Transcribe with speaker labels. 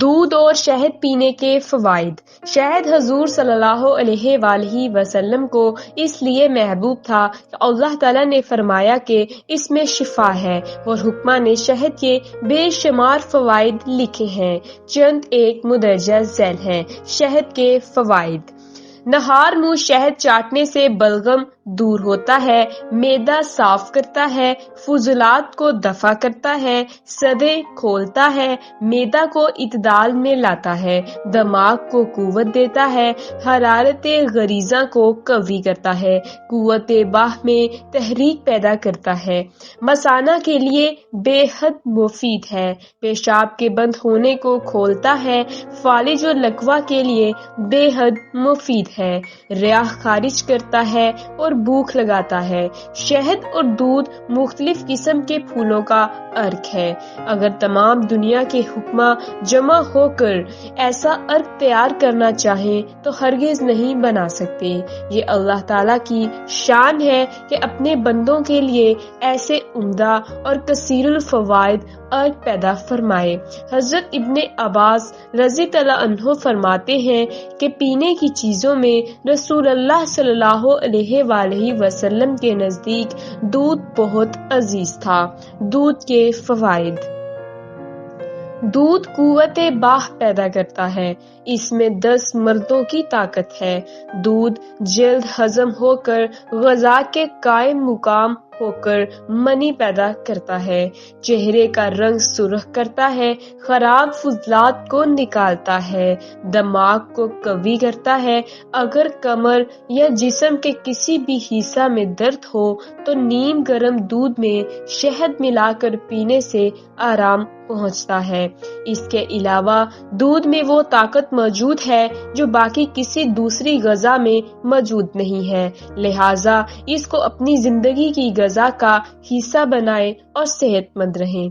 Speaker 1: دودھ اور شہد پینے کے فوائد۔ شہد حضور صلی اللہ علیہ وآلہ وسلم کو اس لیے محبوب تھا کہ اللہ تعالیٰ نے فرمایا کہ اس میں شفا ہے، اور حکمہ نے شہد کے بے شمار فوائد لکھے ہیں۔ چند ایک مندرجہ ذیل ہیں۔ شہد کے فوائد: نہار منہ شہد چاٹنے سے بلغم دور ہوتا ہے، معدہ صاف کرتا ہے، فضلات کو دفع کرتا ہے، صدے کھولتا ہے، معدہ کو اعتدال میں لاتا ہے، دماغ کو قوت دیتا ہے، حرارت غریزہ کو قوی کرتا ہے، قوت باہ میں تحریک پیدا کرتا ہے، مثانہ کے لیے بے حد مفید ہے، پیشاب کے بند ہونے کو کھولتا ہے، فالج و لقوہ کے لیے بے حد مفید ہے، ریاح خارج کرتا ہے اور بھوک لگاتا ہے۔ شہد اور دودھ مختلف قسم کے پھولوں کا عرق ہے۔ اگر تمام دنیا کے حکماں جمع ہو کر ایسا عرق تیار کرنا چاہیں تو ہرگز نہیں بنا سکتے۔ یہ اللہ تعالیٰ کی شان ہے کہ اپنے بندوں کے لیے ایسے عمدہ اور کثیر الفوائد عرق پیدا فرمائے۔ حضرت ابن عباس رضی اللہ عنہ فرماتے ہیں کہ پینے کی چیزوں میں رسول اللہ صلی اللہ علیہ وآلہ وسلم کے نزدیک دودھ بہت عزیز تھا۔ دودھ کے فوائد: دودھ قوت باہ پیدا کرتا ہے، اس میں 10 مردوں کی طاقت ہے۔ دودھ جلد ہضم ہو کر غذا کے قائم مقام ہو کر منی پیدا کرتا ہے، چہرے کا رنگ سرخ کرتا ہے، خراب فضلات کو نکالتا ہے، دماغ کو قوی کرتا ہے۔ اگر کمر یا جسم کے کسی بھی حصہ میں درد ہو تو نیم گرم دودھ میں شہد ملا کر پینے سے آرام پہنچتا ہے۔ اس کے علاوہ دودھ میں وہ طاقت موجود ہے جو باقی کسی دوسری غذا میں موجود نہیں ہے، لہٰذا اس کو اپنی زندگی کی غذا کا حصہ بنائیں اور صحت مند رہیں۔